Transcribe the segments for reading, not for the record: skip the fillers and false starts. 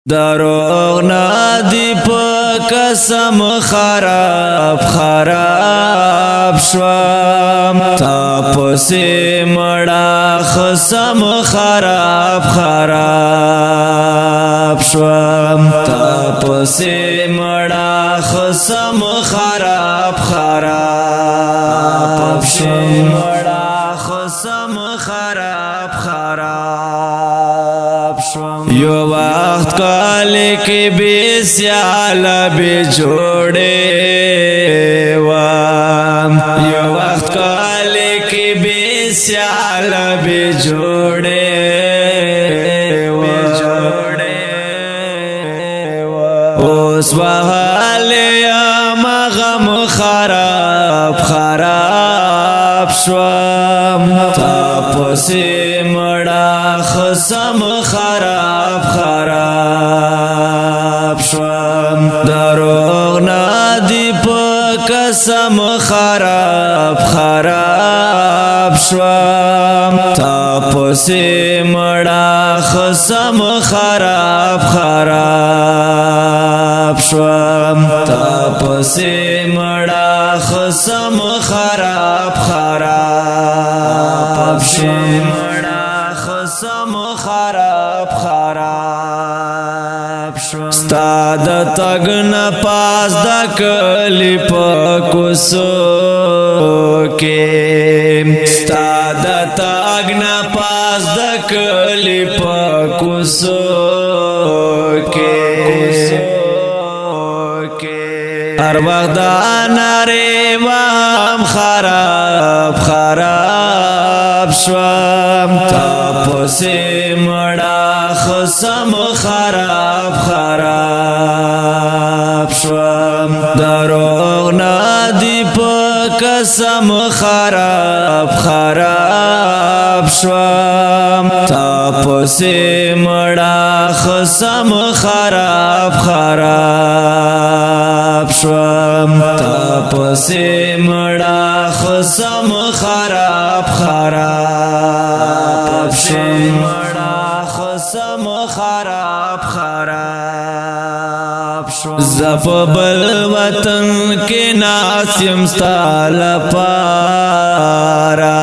دروغ ندی په قسم خراب شوم تا پسې مړه خصم خراب شوم تا پسې مړه خصم خراب شوم مړه خصم خراب شوم یو وخت کالی کی بی سیال بی جوڑے وام یو وقت کالی کی بی سیال بی جوڑے اس وحال یم غم خراب شوم تا پسی مڑا خصم خراب شوم دروغ ندی په قسم خراب شوم تا پسی مڑا خصم خراب شوم تا پسی مڑا خصم خراب شوم مڑا خصم خراب شوم ستا د تګ نه پاس د کلی په کوڅو کې ستا د تګ نه پاس د کلی په کوڅو کې هر وخت د نارې وهم خراب شوم تا پسې مړه خصم خراب شوم دروغ ندی په قسم خراب شوم تا پسې مړه خصم خراب شوم تا پسې مړه خصم خراب شوم مړه خصم خراب شوم زپ بل وطن کې ناسیم ستال پارا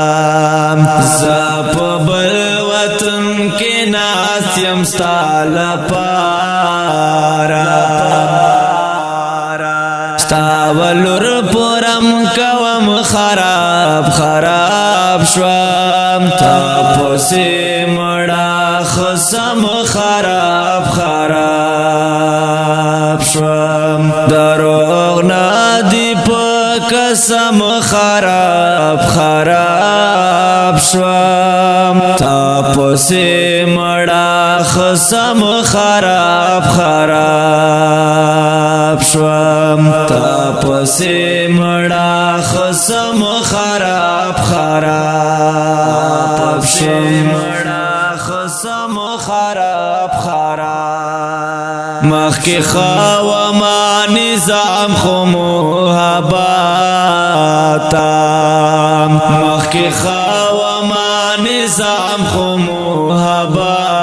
زپ بل وطن کې ناسیم ستال پارا ستاولور پورم کوم خراب شوم تا پسې مړه خصم خراب شوم دروغ ندی په قسم خراب شوم تا پسې مړه خصم خراب شوم تا پسې مړه خصم خراب شوم مړه خصم خراب مخی خواما نظام خو محباتا مخی خواما نظام خو محباتا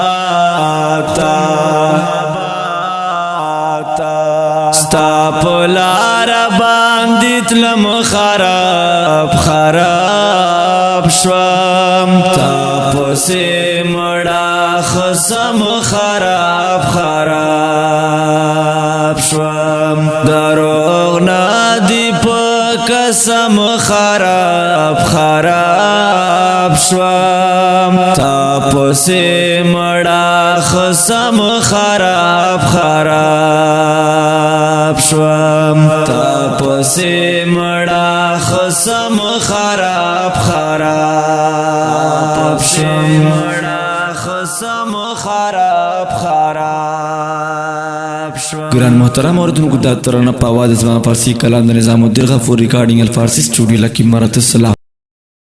ستا پلار باندې تلم خراب شوم تا پسې مړه خصم خراب شوم دروغ ندی په قسم خراب شوم تا پسې مړه خصم خراب شوم تا پسې مړه خصم خراب شوم مړه خصم خراب شوم گران محترم اوردونکو دا ترانه په आवाज زما فارسی کلام د نظام الدین غفور ریکارډینګ الفارسی سټوډیو لکی مرات السلام